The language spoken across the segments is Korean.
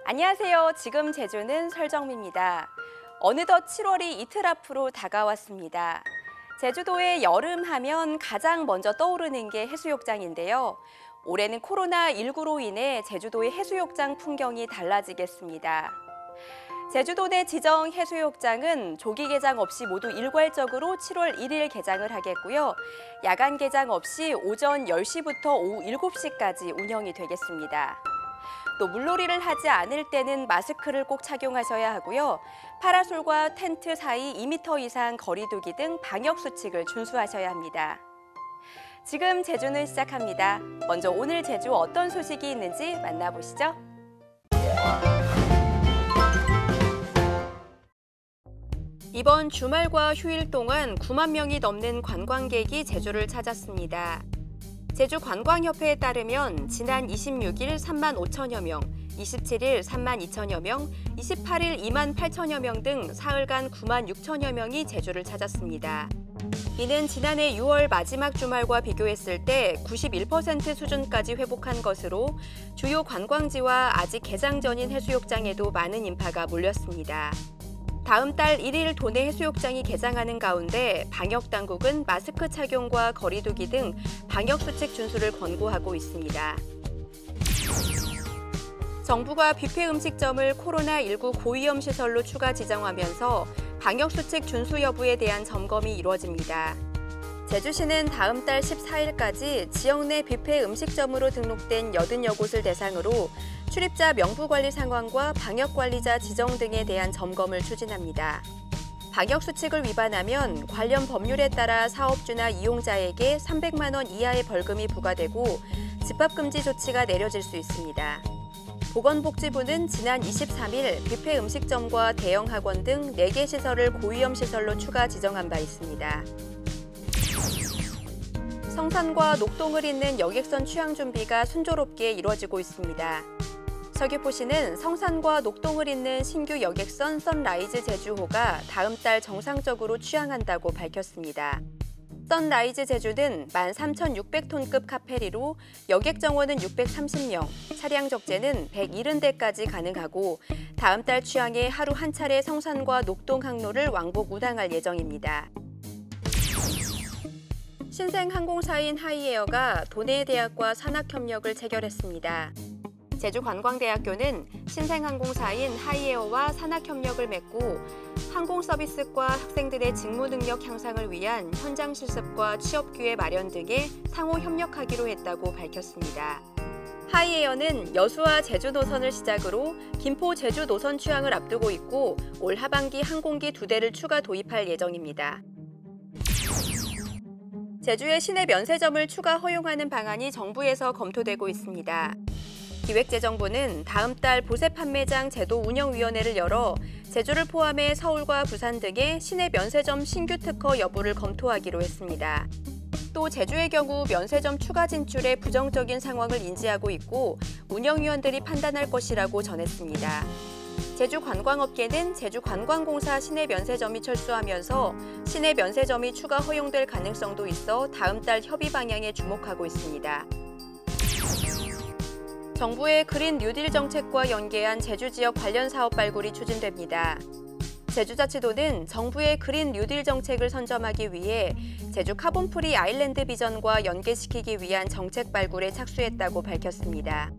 안녕하세요. 지금 제주는 설정미입니다. 어느덧 7월이 이틀 앞으로 다가왔습니다. 제주도의 여름 하면 가장 먼저 떠오르는 게 해수욕장인데요. 올해는 코로나19로 인해 제주도의 해수욕장 풍경이 달라지겠습니다. 제주도 내 지정 해수욕장은 조기 개장 없이 모두 일괄적으로 7월 1일 개장을 하겠고요. 야간 개장 없이 오전 10시부터 오후 7시까지 운영이 되겠습니다. 또 물놀이를 하지 않을 때는 마스크를 꼭 착용하셔야 하고요. 파라솔과 텐트 사이 2m 이상 거리 두기 등 방역 수칙을 준수하셔야 합니다. 지금 제주는 시작합니다. 먼저 오늘 제주 어떤 소식이 있는지 만나보시죠. 이번 주말과 휴일 동안 9만 명이 넘는 관광객이 제주를 찾았습니다. 제주관광협회에 따르면 지난 26일 3만 5천여 명, 27일 3만 2천여 명, 28일 2만 8천여 명 등 사흘간 9만 6천여 명이 제주를 찾았습니다. 이는 지난해 6월 마지막 주말과 비교했을 때 91% 수준까지 회복한 것으로 주요 관광지와 아직 개장 전인 해수욕장에도 많은 인파가 몰렸습니다. 다음 달 1일 도내 해수욕장이 개장하는 가운데 방역당국은 마스크 착용과 거리 두기 등 방역수칙 준수를 권고하고 있습니다. 정부가 뷔페 음식점을 코로나19 고위험 시설로 추가 지정하면서 방역수칙 준수 여부에 대한 점검이 이루어집니다. 제주시는 다음 달 14일까지 지역 내 뷔페 음식점으로 등록된 80여 곳을 대상으로 출입자 명부관리 상황과 방역관리자 지정 등에 대한 점검을 추진합니다. 방역수칙을 위반하면 관련 법률에 따라 사업주나 이용자에게 300만 원 이하의 벌금이 부과되고 집합금지 조치가 내려질 수 있습니다. 보건복지부는 지난 23일 뷔페 음식점과 대형 학원 등 4개 시설을 고위험 시설로 추가 지정한 바 있습니다. 성산과 녹동을 잇는 여객선 취항 준비가 순조롭게 이루어지고 있습니다. 서귀포시는 성산과 녹동을 잇는 신규 여객선 선라이즈 제주호가 다음 달 정상적으로 취항한다고 밝혔습니다. 선라이즈 제주는 13,600톤급 카페리로 여객 정원은 630명, 차량 적재는 170대까지 가능하고 다음 달 취항에 하루 한 차례 성산과 녹동 항로를 왕복 운항할 예정입니다. 신생항공사인 하이에어가 도내 대학과 산학협력을 체결했습니다. 제주관광대학교는 신생항공사인 하이에어와 산학협력을 맺고 항공서비스과 학생들의 직무 능력 향상을 위한 현장 실습과 취업 기회 마련 등에 상호 협력하기로 했다고 밝혔습니다. 하이에어는 여수와 제주 노선을 시작으로 김포 제주 노선 취항을 앞두고 있고 올 하반기 항공기 2대를 추가 도입할 예정입니다. 제주의 시내 면세점을 추가 허용하는 방안이 정부에서 검토되고 있습니다. 기획재정부는 다음 달 보세 판매장 제도 운영위원회를 열어 제주를 포함해 서울과 부산 등의 시내 면세점 신규 특허 여부를 검토하기로 했습니다. 또 제주의 경우 면세점 추가 진출에 부정적인 상황을 인지하고 있고 운영위원들이 판단할 것이라고 전했습니다. 제주관광업계는 제주관광공사 시내 면세점이 철수하면서 시내 면세점이 추가 허용될 가능성도 있어 다음 달 협의 방향에 주목하고 있습니다. 정부의 그린 뉴딜 정책과 연계한 제주 지역 관련 사업 발굴이 추진됩니다. 제주자치도는 정부의 그린 뉴딜 정책을 선점하기 위해 제주 카본프리 아일랜드 비전과 연계시키기 위한 정책 발굴에 착수했다고 밝혔습니다.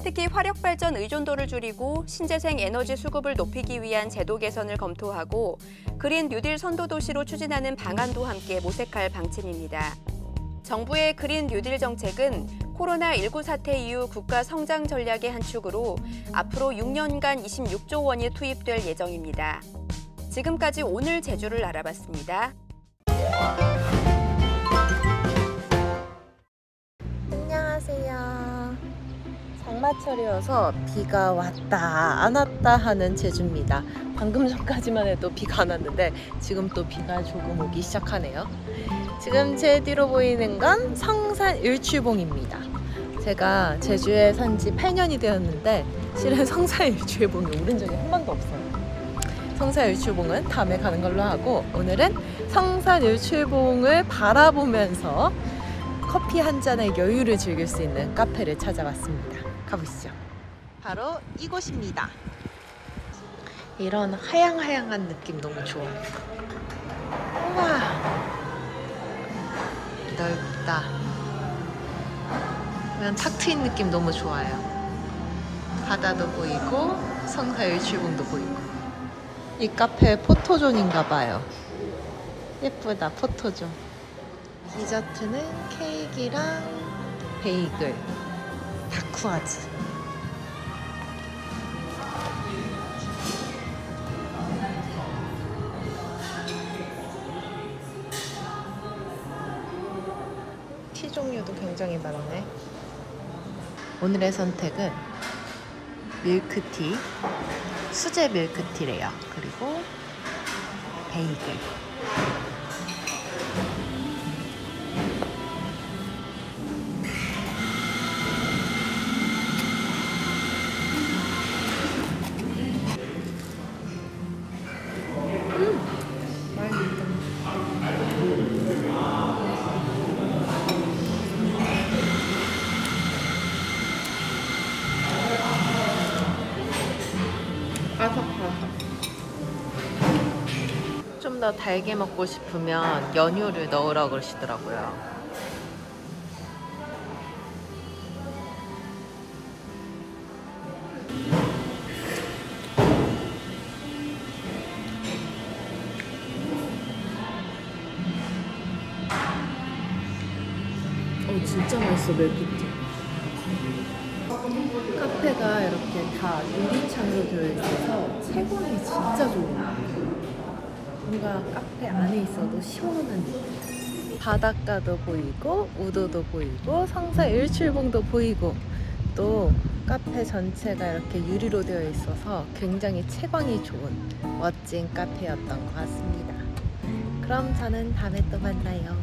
특히 화력발전 의존도를 줄이고 신재생 에너지 수급을 높이기 위한 제도 개선을 검토하고 그린 뉴딜 선도 도시로 추진하는 방안도 함께 모색할 방침입니다. 정부의 그린 뉴딜 정책은 코로나19 사태 이후 국가 성장 전략의 한 축으로 앞으로 6년간 26조 원이 투입될 예정입니다. 지금까지 오늘 제주를 알아봤습니다. 안녕하세요. 장마철이어서 비가 왔다 안 왔다 하는 제주입니다. 방금 전까지만 해도 비가 안 왔는데 지금 또 비가 조금 오기 시작하네요. 지금 제 뒤로 보이는 건 성산 일출봉입니다. 제가 제주에 산 지 8년이 되었는데 실은 성산 일출봉에 오른 적이 한 번도 없어요. 성산 일출봉은 다음에 가는 걸로 하고 오늘은 성산일출봉을 바라보면서 커피 한 잔의 여유를 즐길 수 있는 카페를 찾아왔습니다. 가보시죠. 바로 이곳입니다. 이런 하양하양한 느낌 너무 좋아요. 우와, 넓다. 그냥 탁 트인 느낌 너무 좋아요. 바다도 보이고 성산일출봉도 보이고. 이 카페 포토존인가 봐요. 예쁘다, 포토존. 디저트는 케이크랑 베이글, 타쿠아즈. 티 종류도 굉장히 많네. 오늘의 선택은 밀크티, 수제 밀크티래요. 그리고 베이글. 좀 더 달게 먹고 싶으면 연유를 넣으라고 그러시더라고요. 진짜 맛있어, 밀크티. 카페가 이렇게 다 유리창으로 되어 있어서 채광이 진짜 좋아요. 뭔가 카페 안에 있어도 시원한 느낌. 바닷가도 보이고 우도도 보이고 성산일출봉도 보이고 또 카페 전체가 이렇게 유리로 되어 있어서 굉장히 채광이 좋은 멋진 카페였던 것 같습니다. 그럼 저는 다음에 또 만나요.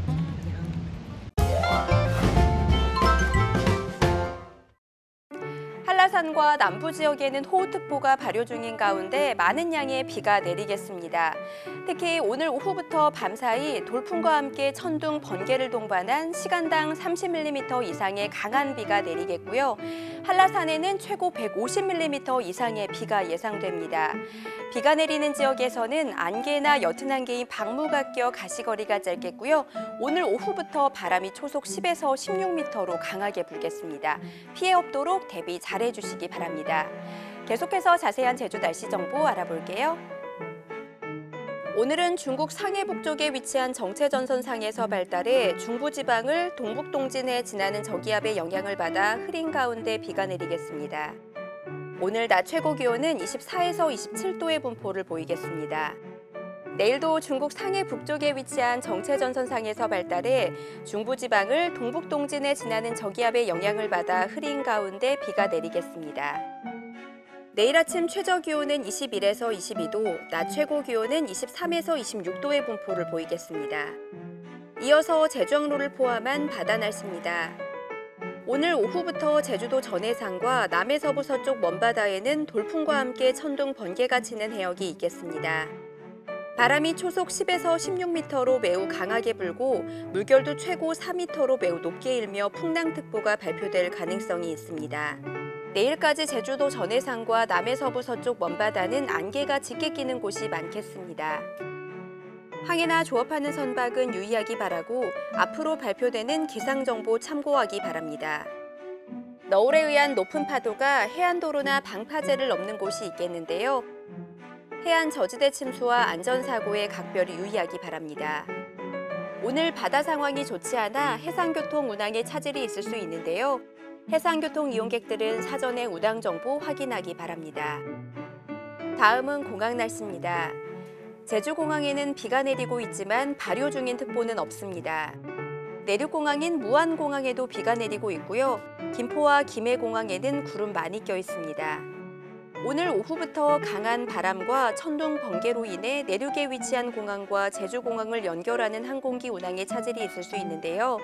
한라산과 남부 지역에는 호우특보가 발효 중인 가운데 많은 양의 비가 내리겠습니다. 특히 오늘 오후부터 밤사이 돌풍과 함께 천둥, 번개를 동반한 시간당 30mm 이상의 강한 비가 내리겠고요. 한라산에는 최고 150mm 이상의 비가 예상됩니다. 비가 내리는 지역에서는 안개나 옅은 안개인 방무가 껴 가시거리가 짧겠고요. 오늘 오후부터 바람이 초속 10에서 16m로 강하게 불겠습니다. 피해 없도록 대비 잘해주시기 바랍니다. 계속해서 자세한 제주 날씨 정보 알아볼게요. 오늘은 중국 상해 북쪽에 위치한 정체전선상에서 발달해 중부지방을 동북동진해 지나는 저기압의 영향을 받아 흐린 가운데 비가 내리겠습니다. 오늘 낮 최고 기온은 24에서 27도의 분포를 보이겠습니다. 내일도 중국 상해 북쪽에 위치한 정체전선상에서 발달해 중부지방을 동북동진해 지나는 저기압의 영향을 받아 흐린 가운데 비가 내리겠습니다. 내일 아침 최저 기온은 21에서 22도, 낮 최고 기온은 23에서 26도의 분포를 보이겠습니다. 이어서 제주항로를 포함한 바다 날씨입니다. 오늘 오후부터 제주도 전해상과 남해서부 서쪽 먼바다에는 돌풍과 함께 천둥, 번개가 치는 해역이 있겠습니다. 바람이 초속 10에서 16m로 매우 강하게 불고 물결도 최고 4m로 매우 높게 일며 풍랑특보가 발표될 가능성이 있습니다. 내일까지 제주도 전해상과 남해서부 서쪽 먼바다는 안개가 짙게 끼는 곳이 많겠습니다. 항해나 조업하는 선박은 유의하기 바라고 앞으로 발표되는 기상정보 참고하기 바랍니다. 너울에 의한 높은 파도가 해안도로나 방파제를 넘는 곳이 있겠는데요. 해안 저지대 침수와 안전사고에 각별히 유의하기 바랍니다. 오늘 바다 상황이 좋지 않아 해상교통 운항에 차질이 있을 수 있는데요. 해상교통 이용객들은 사전에 운항 정보 확인하기 바랍니다. 다음은 공항 날씨입니다. 제주공항에는 비가 내리고 있지만 발효 중인 특보는 없습니다. 내륙공항인 무안공항에도 비가 내리고 있고요. 김포와 김해공항에는 구름 많이 껴 있습니다. 오늘 오후부터 강한 바람과 천둥, 번개로 인해 내륙에 위치한 공항과 제주공항을 연결하는 항공기 운항에 차질이 있을 수 있는데요.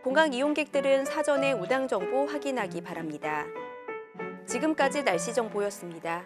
공항 이용객들은 사전에 운항 정보 확인하기 바랍니다. 지금까지 날씨 정보였습니다.